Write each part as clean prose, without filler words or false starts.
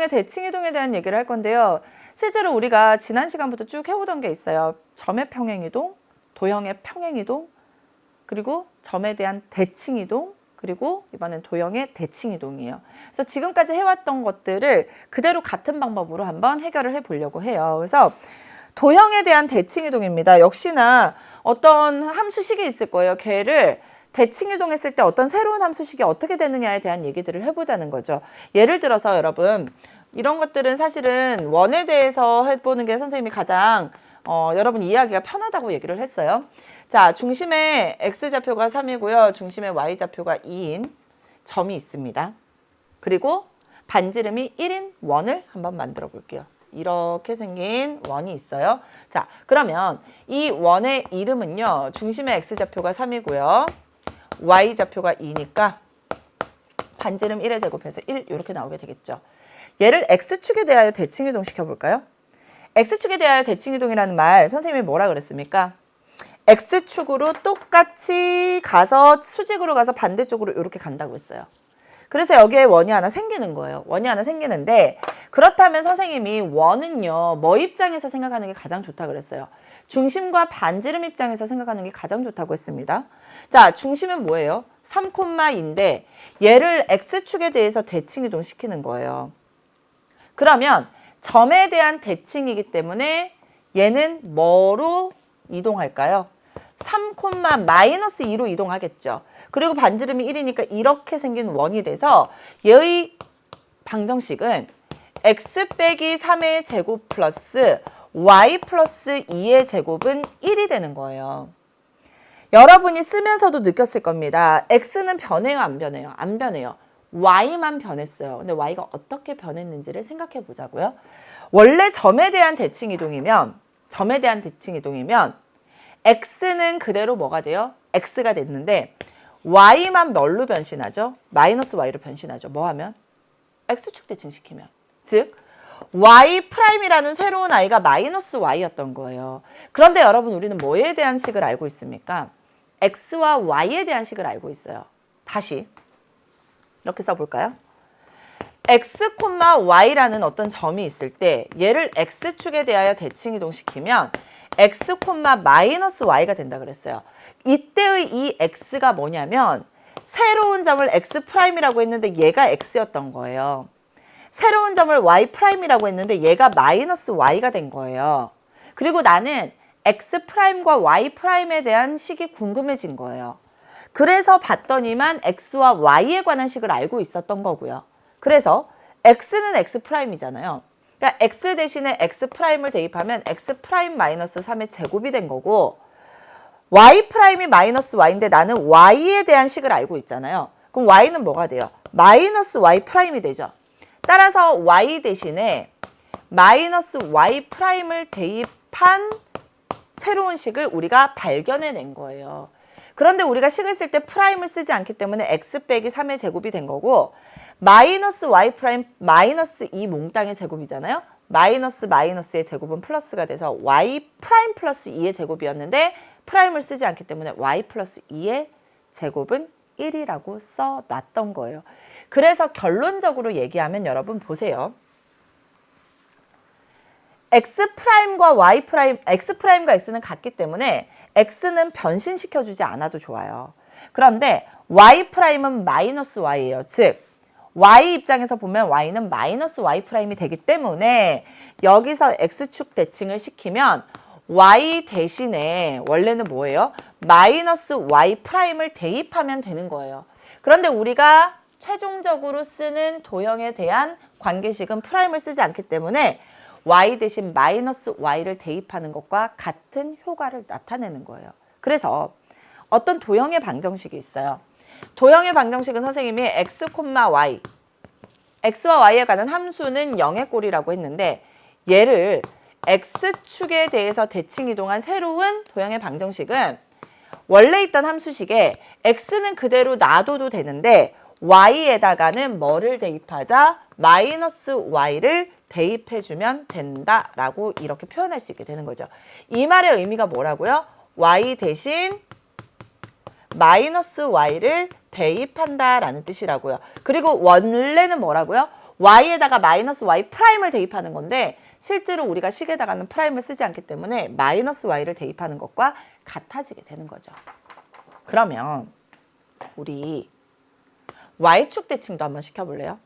도형의 대칭이동에 대한 얘기를 할 건데요. 실제로 우리가 지난 시간부터 쭉 해오던 게 있어요. 점의 평행이동, 도형의 평행이동, 그리고 점에 대한 대칭이동, 그리고 이번엔 도형의 대칭이동이에요. 그래서 지금까지 해왔던 것들을 그대로 같은 방법으로 한번 해결을 해보려고 해요. 그래서 도형에 대한 대칭이동입니다. 역시나 어떤 함수식이 있을 거예요. 걔를 대칭이동했을 때 어떤 새로운 함수식이 어떻게 되느냐에 대한 얘기들을 해보자는 거죠. 예를 들어서 여러분 이런 것들은 사실은 원에 대해서 해보는 게 선생님이 가장 여러분 이해하기가 편하다고 얘기를 했어요. 자, 중심의 x좌표가 3이고요. 중심의 y좌표가 2인 점이 있습니다. 그리고 반지름이 1인 원을 한번 만들어 볼게요. 이렇게 생긴 원이 있어요. 자, 그러면 이 원의 이름은요. 중심의 x좌표가 3이고요. y좌표가 2니까 반지름 1의 제곱해서 1 이렇게 나오게 되겠죠. 얘를 x축에 대하여 대칭이동 시켜볼까요? x축에 대하여 대칭이동이라는 말 선생님이 뭐라 그랬습니까? x축으로 똑같이 가서 수직으로 가서 반대쪽으로 이렇게 간다고 했어요. 그래서 여기에 원이 하나 생기는 거예요. 원이 하나 생기는데 그렇다면 선생님이 원은요. 뭐 입장에서 생각하는 게 가장 좋다 그랬어요? 중심과 반지름 입장에서 생각하는 게 가장 좋다고 했습니다. 자, 중심은 뭐예요? 3,2인데 얘를 x축에 대해서 대칭이동 시키는 거예요. 그러면 점에 대한 대칭이기 때문에 얘는 뭐로 이동할까요? 3,-2로 이동하겠죠. 그리고 반지름이 1이니까 이렇게 생긴 원이 돼서 얘의 방정식은 x 빼기 3의 제곱 플러스 y 플러스 2의 제곱은 1이 되는 거예요. 여러분이 쓰면서도 느꼈을 겁니다. x는 변해요, 안 변해요? 안 변해요. y만 변했어요. 근데 y가 어떻게 변했는지를 생각해 보자고요. 원래 점에 대한 대칭이동이면 x는 그대로 뭐가 돼요? x가 됐는데 y만 뭘로 변신하죠? 마이너스 y로 변신하죠. 뭐 하면? x축 대칭시키면. 즉 y'이라는 새로운 i가 마이너스 y였던 거예요. 그런데 여러분 우리는 뭐에 대한 식을 알고 있습니까? x와 y에 대한 식을 알고 있어요. 다시 이렇게 써볼까요? x, y라는 어떤 점이 있을 때 얘를 x축에 대하여 대칭이동시키면 x, 마이너스 y가 된다 그랬어요. 이때의 이 x가 뭐냐면 새로운 점을 x'이라고 했는데 얘가 x였던 거예요. 새로운 점을 y'이라고 했는데 얘가 마이너스 y가 된 거예요. 그리고 나는 x'과 y'에 대한 식이 궁금해진 거예요. 그래서 봤더니만 x와 y에 관한 식을 알고 있었던 거고요. 그래서 x는 x'이잖아요. 그러니까 x 대신에 x'을 대입하면 x' 3의 제곱이 된 거고 y'이 마이너스 y인데 나는 y에 대한 식을 알고 있잖아요. 그럼 y는 뭐가 돼요? 마이너스 y'이 되죠. 따라서 y 대신에 마이너스 y'을 대입한 새로운 식을 우리가 발견해낸 거예요. 그런데 우리가 식을 쓸 때 프라임을 쓰지 않기 때문에 x 빼기 3의 제곱이 된 거고 마이너스 y 프라임 마이너스 2 몽땅의 제곱이잖아요. 마이너스의 제곱은 플러스가 돼서 y 프라임 플러스 2의 제곱이었는데 프라임을 쓰지 않기 때문에 y 플러스 2의 제곱은 1이라고 써놨던 거예요. 그래서 결론적으로 얘기하면 여러분 보세요. x'과 x'과 x는 같기 때문에 x는 변신시켜주지 않아도 좋아요. 그런데 y'은 마이너스 y예요. 즉 y 입장에서 보면 y는 마이너스 y'이 되기 때문에 여기서 x축 대칭을 시키면 y 대신에 원래는 뭐예요? 마이너스 y'을 대입하면 되는 거예요. 그런데 우리가 최종적으로 쓰는 도형에 대한 관계식은 프라임을 쓰지 않기 때문에 y 대신 마이너스 y를 대입하는 것과 같은 효과를 나타내는 거예요. 그래서 어떤 도형의 방정식이 있어요. 도형의 방정식은 선생님이 x, y, x와 y에 관한 함수는 0의 꼴이라고 했는데 얘를 x축에 대해서 대칭이동한 새로운 도형의 방정식은 원래 있던 함수식에 x는 그대로 놔둬도 되는데 y에다가는 뭐를 대입하자? 마이너스 y를 대입해주면 된다라고 이렇게 표현할 수 있게 되는 거죠. 이 말의 의미가 뭐라고요? y 대신 마이너스 y를 대입한다라는 뜻이라고요. 그리고 원래는 뭐라고요? y에다가 마이너스 y 프라임을 대입하는 건데 실제로 우리가 식에다가는 프라임을 쓰지 않기 때문에 마이너스 y를 대입하는 것과 같아지게 되는 거죠. 그러면 우리 y축 대칭도 한번 시켜볼래요?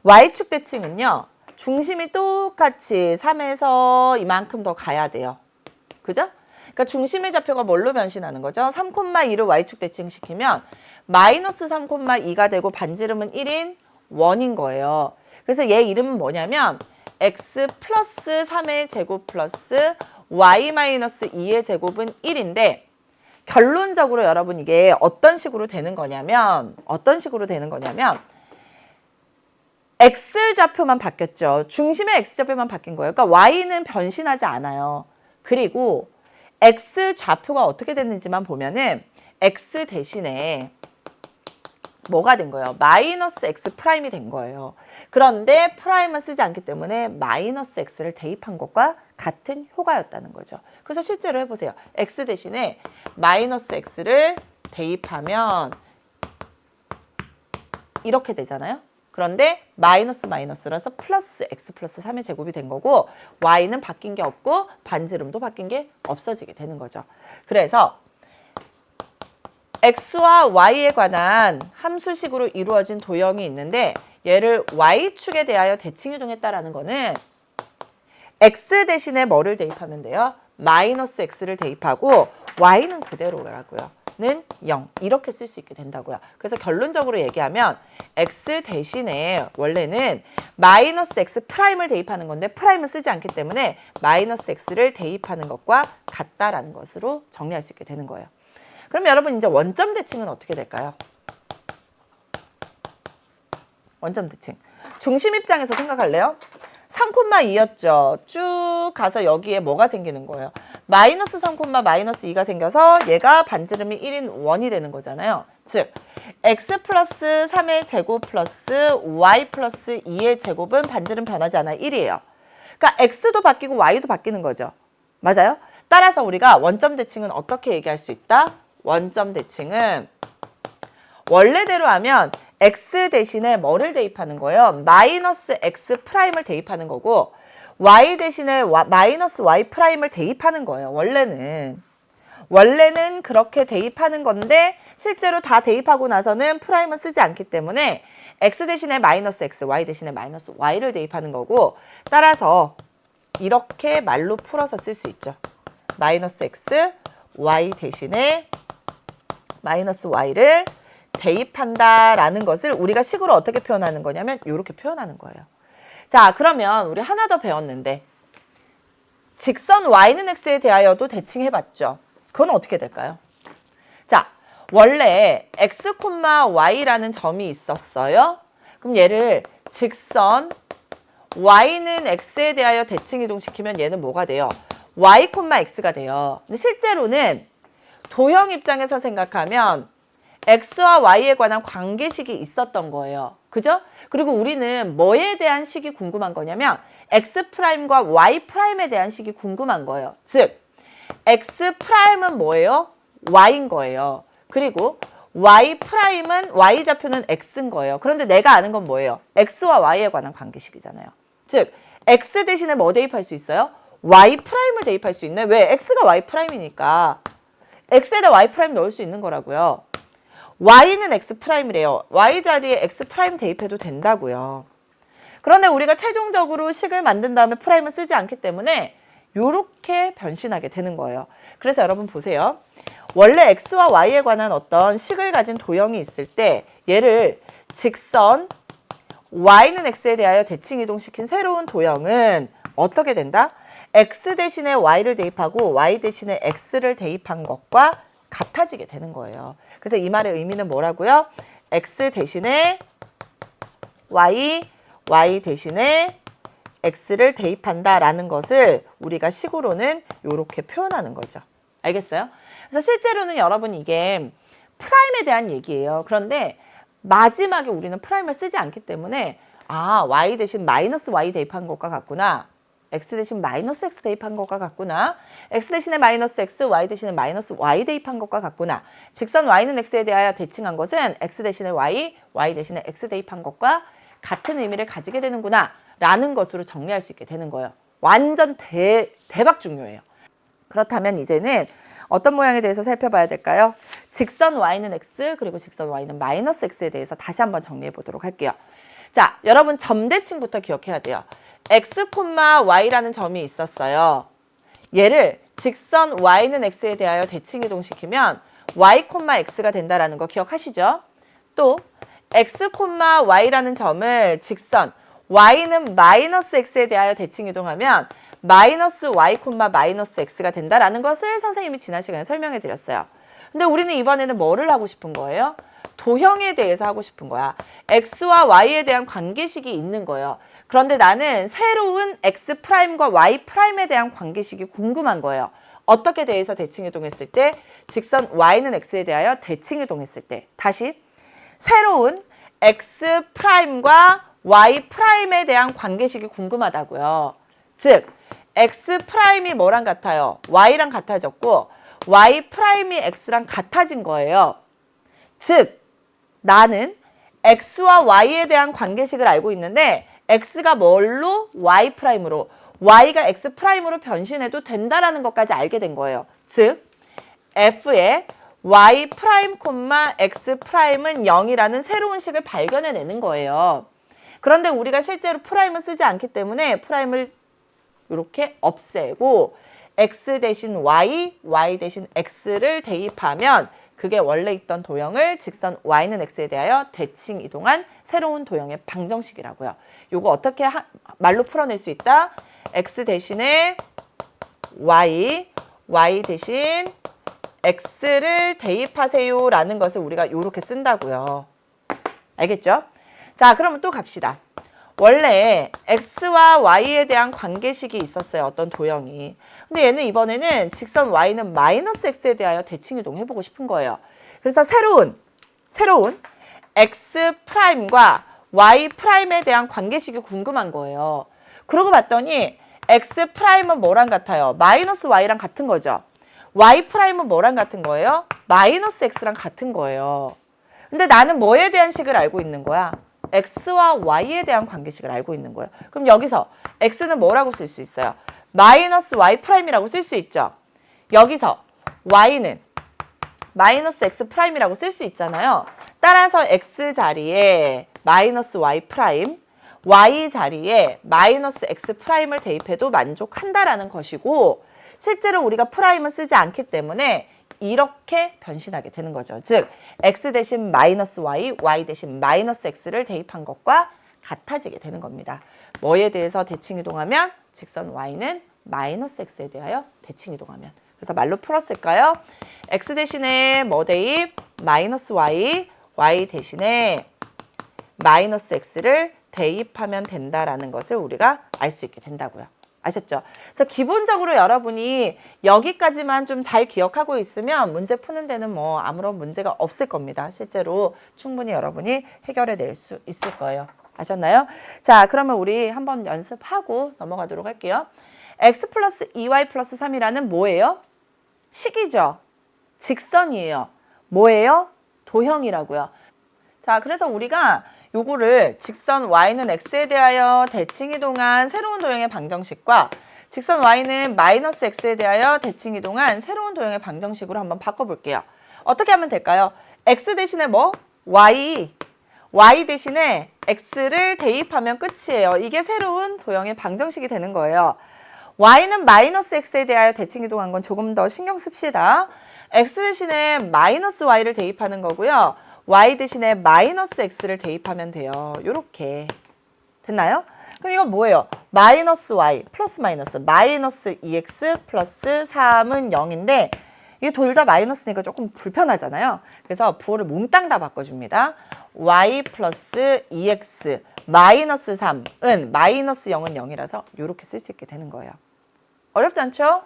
y축 대칭은요. 중심이 똑같이 3에서 이만큼 더 가야 돼요. 그죠? 그러니까 중심의 좌표가 뭘로 변신하는 거죠? 3,2를 y축 대칭시키면 마이너스 3,2가 되고 반지름은 1인 원인 거예요. 그래서 얘 이름은 뭐냐면 x 플러스 3의 제곱 플러스 y 마이너스 2의 제곱은 1인데 결론적으로 여러분 이게 어떤 식으로 되는 거냐면 x 좌표만 바뀌었죠. 중심의 x 좌표만 바뀐 거예요. 그러니까 y는 변신하지 않아요. 그리고 x 좌표가 어떻게 됐는지만 보면은 x 대신에 뭐가 된 거예요? 마이너스 x 프라임이 된 거예요. 그런데 프라임은 쓰지 않기 때문에 마이너스 x를 대입한 것과 같은 효과였다는 거죠. 그래서 실제로 해보세요. x 대신에 마이너스 x를 대입하면 이렇게 되잖아요. 그런데 마이너스 마이너스라서 플러스 x 플러스 3의 제곱이 된 거고 y는 바뀐 게 없고 반지름도 바뀐 게 없어지게 되는 거죠. 그래서 x와 y에 관한 함수식으로 이루어진 도형이 있는데 얘를 y축에 대하여 대칭이동했다라는 거는 x 대신에 뭐를 대입하면 돼요? 마이너스 x를 대입하고 y는 그대로라고요. 는 0 이렇게 쓸 수 있게 된다고요. 그래서 결론적으로 얘기하면 x 대신에 원래는 마이너스 x 프라임을 대입하는 건데 프라임을 쓰지 않기 때문에 마이너스 x를 대입하는 것과 같다라는 것으로 정리할 수 있게 되는 거예요. 그럼 여러분 이제 원점 대칭은 어떻게 될까요? 원점 대칭. 중심 입장에서 생각할래요? 3,2였죠. 쭉 가서 여기에 뭐가 생기는 거예요? 마이너스 3, 마이너스 2가 생겨서 얘가 반지름이 1인 원이 되는 거잖아요. 즉 x 플러스 3의 제곱 플러스 y 플러스 2의 제곱은 반지름 변하지 않아요. 1이에요. 그러니까 x도 바뀌고 y도 바뀌는 거죠. 맞아요? 따라서 우리가 원점 대칭은 어떻게 얘기할 수 있다? 원점 대칭은 원래대로 하면 x 대신에 뭐를 대입하는 거예요? 마이너스 x 프라임을 대입하는 거고 y 대신에 마이너스 y 프라임을 대입하는 거예요. 원래는 그렇게 대입하는 건데 실제로 다 대입하고 나서는 프라임을 쓰지 않기 때문에 x 대신에 마이너스 x, y 대신에 마이너스 y를 대입하는 거고 따라서 이렇게 말로 풀어서 쓸 수 있죠. 마이너스 x, y 대신에 마이너스 y를 대입한다라는 것을 우리가 식으로 어떻게 표현하는 거냐면 이렇게 표현하는 거예요. 자, 그러면 우리 하나 더 배웠는데 직선 y는 x에 대하여도 대칭해봤죠. 그건 어떻게 될까요? 자, 원래 x, y라는 점이 있었어요. 그럼 얘를 직선 y는 x에 대하여 대칭 이동시키면 얘는 뭐가 돼요? y, x가 돼요. 근데 실제로는 도형 입장에서 생각하면 x와 y에 관한 관계식이 있었던 거예요. 그죠? 그리고 우리는 뭐에 대한 식이 궁금한 거냐면 x'과 y'에 대한 식이 궁금한 거예요. 즉 x'은 뭐예요? y인 거예요. 그리고 y'은 y좌표는 x인 거예요. 그런데 내가 아는 건 뭐예요? x와 y에 관한 관계식이잖아요. 즉 x 대신에 뭐 대입할 수 있어요? y'을 대입할 수 있네. 왜? x가 y'이니까 x에다 y' 넣을 수 있는 거라고요. y는 x'이래요. y 자리에 x' 대입해도 된다고요. 그런데 우리가 최종적으로 식을 만든 다음에 프라임을 쓰지 않기 때문에 이렇게 변신하게 되는 거예요. 그래서 여러분 보세요. 원래 x와 y에 관한 어떤 식을 가진 도형이 있을 때 얘를 직선 y는 x에 대하여 대칭 이동시킨 새로운 도형은 어떻게 된다? x 대신에 y를 대입하고 y 대신에 x를 대입한 것과 같아지게 되는 거예요. 그래서 이 말의 의미는 뭐라고요? x 대신에 y, y 대신에 x를 대입한다라는 것을 우리가 식으로는 이렇게 표현하는 거죠. 알겠어요? 그래서 실제로는 여러분 이게 프라임에 대한 얘기예요. 그런데 마지막에 우리는 프라임을 쓰지 않기 때문에 아, y 대신 마이너스 y 대입한 것과 같구나. x 대신 마이너스 x 대입한 것과 같구나. x 대신에 마이너스 x, y 대신에 마이너스 y 대입한 것과 같구나. 직선 y는 x에 대하여 대칭한 것은 x 대신에 y, y 대신에 x 대입한 것과 같은 의미를 가지게 되는구나 라는 것으로 정리할 수 있게 되는 거예요. 완전 대박 중요해요. 그렇다면 이제는 어떤 모양에 대해서 살펴봐야 될까요? 직선 y는 x 그리고 직선 y는 마이너스 x에 대해서 다시 한번 정리해 보도록 할게요. 자, 여러분 점대칭부터 기억해야 돼요. x, y라는 점이 있었어요. 얘를 직선 y는 x에 대하여 대칭 이동시키면 y, x가 된다라는 거 기억하시죠? 또 x, y라는 점을 직선 y는 마이너스 x에 대하여 대칭 이동하면 마이너스 y, 마이너스 x가 된다라는 것을 선생님이 지난 시간에 설명해 드렸어요. 근데 우리는 이번에는 뭐를 하고 싶은 거예요? 도형에 대해서 하고 싶은 거야. x와 y에 대한 관계식이 있는 거예요. 그런데 나는 새로운 x'과 y'에 대한 관계식이 궁금한 거예요. 어떻게 대해서 대칭 이동했을 때? 직선 y는 x에 대하여 대칭 이동했을 때. 다시 새로운 x'과 y'에 대한 관계식이 궁금하다고요. 즉 x'이 뭐랑 같아요? y랑 같아졌고 y'이 x랑 같아진 거예요. 즉 나는 x와 y에 대한 관계식을 알고 있는데 x가 뭘로? y'으로 y가 x'으로 변신해도 된다라는 것까지 알게 된 거예요. 즉 f의 y', x'은 0이라는 새로운 식을 발견해내는 거예요. 그런데 우리가 실제로 프라임을 쓰지 않기 때문에 프라임을 이렇게 없애고 x 대신 y, y 대신 x를 대입하면 그게 원래 있던 도형을 직선 y는 x에 대하여 대칭 이동한 새로운 도형의 방정식이라고요. 요거 어떻게 말로 풀어낼 수 있다? x 대신에 y, y 대신 x를 대입하세요 라는 것을 우리가 이렇게 쓴다고요. 알겠죠? 자, 그러면 또 갑시다. 원래 x와 y에 대한 관계식이 있었어요. 어떤 도형이. 근데 얘는 이번에는 직선 y는 마이너스 x에 대하여 대칭 이동해보고 싶은 거예요. 그래서 새로운 x'과 y'에 대한 관계식이 궁금한 거예요. 그러고 봤더니 x'은 뭐랑 같아요? 마이너스 y랑 같은 거죠. y'은 뭐랑 같은 거예요? 마이너스 x랑 같은 거예요. 근데 나는 뭐에 대한 식을 알고 있는 거야? x와 y에 대한 관계식을 알고 있는 거예요. 그럼 여기서 x는 뭐라고 쓸 수 있어요? 마이너스 y'이라고 쓸 수 있죠. 여기서 y는 마이너스 x'이라고 쓸 수 있잖아요. 따라서 x 자리에 마이너스 y', y 자리에 마이너스 x'을 대입해도 만족한다라는 것이고 실제로 우리가 프라임을 쓰지 않기 때문에 이렇게 변신하게 되는 거죠. 즉 x 대신 마이너스 y, y 대신 마이너스 x를 대입한 것과 같아지게 되는 겁니다. 뭐에 대해서 대칭 이동하면? 직선 y는 마이너스 x에 대하여 대칭 이동하면. 그래서 말로 풀었을까요? x 대신에 뭐 대입? 마이너스 y, y 대신에 마이너스 x를 대입하면 된다라는 것을 우리가 알 수 있게 된다고요. 아셨죠? 그래서 기본적으로 여러분이 여기까지만 좀 잘 기억하고 있으면 문제 푸는 데는 뭐 아무런 문제가 없을 겁니다. 실제로 충분히 여러분이 해결해 낼 수 있을 거예요. 아셨나요? 자, 그러면 우리 한번 연습하고 넘어가도록 할게요. x 플러스 2y 플러스 3이라는 뭐예요? 식이죠. 직선이에요. 뭐예요? 도형이라고요. 자, 그래서 우리가 요거를 직선 y는 x에 대하여 대칭 이동한 새로운 도형의 방정식과 직선 y는 마이너스 x에 대하여 대칭 이동한 새로운 도형의 방정식으로 한번 바꿔볼게요. 어떻게 하면 될까요? x 대신에 뭐? y 대신에 x를 대입하면 끝이에요. 이게 새로운 도형의 방정식이 되는 거예요. y는 마이너스 x에 대하여 대칭 이동한 건 조금 더 신경 씁시다. x 대신에 마이너스 y를 대입하는 거고요. y 대신에 마이너스 x를 대입하면 돼요. 요렇게. 됐나요? 그럼 이건 뭐예요? 마이너스 y 플러스 마이너스 2x 플러스 3은 0인데 이게 둘 다 마이너스니까 조금 불편하잖아요. 그래서 부호를 몽땅 다 바꿔줍니다. y 플러스 2x 마이너스 3은 마이너스 0은 0이라서 요렇게 쓸 수 있게 되는 거예요. 어렵지 않죠?